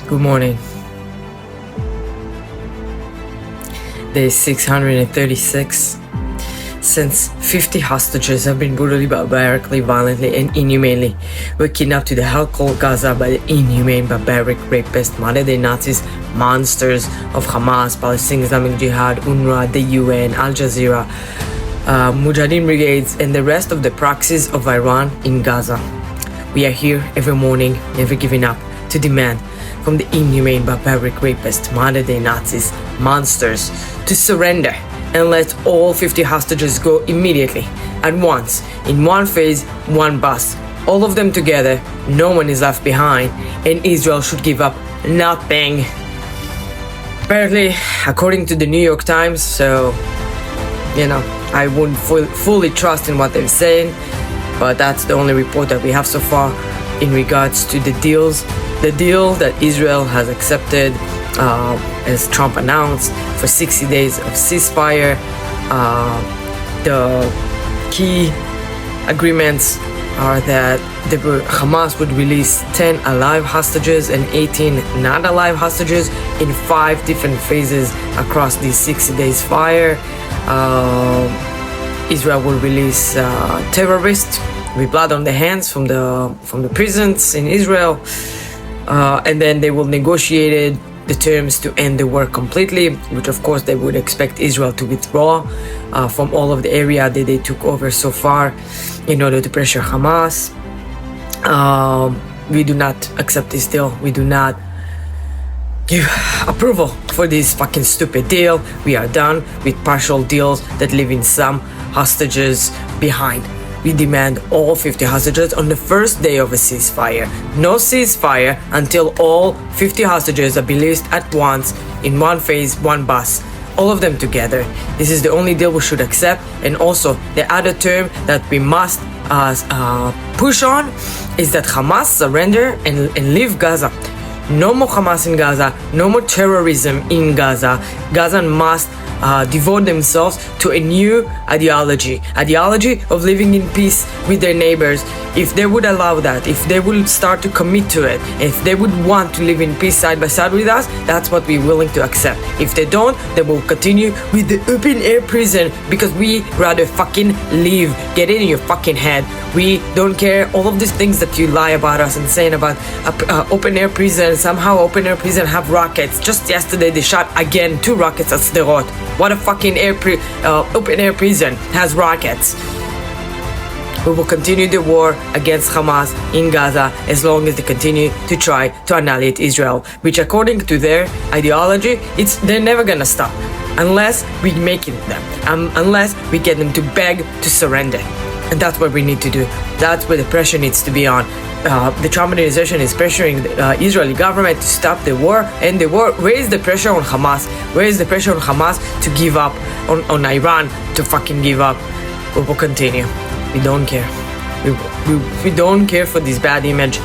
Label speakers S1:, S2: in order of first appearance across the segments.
S1: Good morning. Day 636. Since 50 hostages have been brutally, barbarically, violently, and inhumanely were kidnapped to the hell called Gaza by the inhumane, barbaric, rapist, modern-day Nazis, monsters of Hamas, Palestinian Islamic Jihad, UNRWA, the UN, Al Jazeera, Mujahideen brigades, and the rest of the proxies of Iran in Gaza. We are here every morning, never giving up, to demand from the inhumane, barbaric, rapist, modern-day Nazis, monsters, to surrender and let all 50 hostages go immediately, at once, in one phase, one bus. All of them together, no one is left behind, and Israel should give up nothing. Apparently, according to the New York Times, so, I wouldn't fully trust in what they're saying, but that's the only report that we have so far in regards to the deals. The deal that Israel has accepted, as Trump announced, for 60 days of ceasefire. The key agreements are that Hamas would release 10 alive hostages and 18 not alive hostages in 5 different phases across these 60 days fire. Israel will release terrorists with blood on their hands from the prisons in Israel, and then they will negotiate the terms to end the war completely, which of course they would expect Israel to withdraw from all of the area that they took over so far in order to pressure Hamas. We do not accept this deal. We do not give approval for this fucking stupid deal. We are done with partial deals that leaving some hostages behind. We demand all 50 hostages on the first day of a ceasefire. No ceasefire until all 50 hostages are released at once in one phase, one bus. All of them together. This is the only deal we should accept. And also, the other term that we must push on is that Hamas surrender and leave Gaza. No more Hamas in Gaza. No more terrorism in Gaza. Gaza must devote themselves to a new ideology of living in peace with their neighbors. If they would allow that, if they would start to commit to it, if they would want to live in peace side by side with us, that's what we're willing to accept. If they don't, they will continue with the open air prison, because we rather fucking leave. Get it in your fucking head. We don't care all of these things that you lie about us and saying about open air prison. Somehow open air prison have rockets. Just yesterday they shot again 2 rockets at Sderot. What a fucking open air prison has rockets. We will continue the war against Hamas in Gaza as long as they continue to try to annihilate Israel, which according to their ideology, they're never gonna stop unless we make it them, unless we get them to beg to surrender. And that's what we need to do. That's where the pressure needs to be on. The Trump administration is pressuring the Israeli government to stop the war, and the war raise the pressure on Hamas. Raise the pressure on Hamas to give up, on Iran to fucking give up. We will continue. We don't care. We don't care for this bad image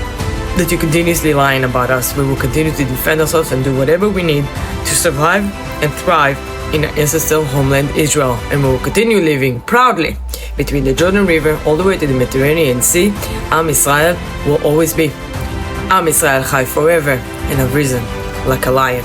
S1: that you're continuously lying about us. We will continue to defend ourselves and do whatever we need to survive and thrive in our ancestral homeland Israel. And we will continue living proudly between the Jordan River all the way to the Mediterranean Sea. Am Israel will always be. Am Israel Chai forever, and have risen like a lion.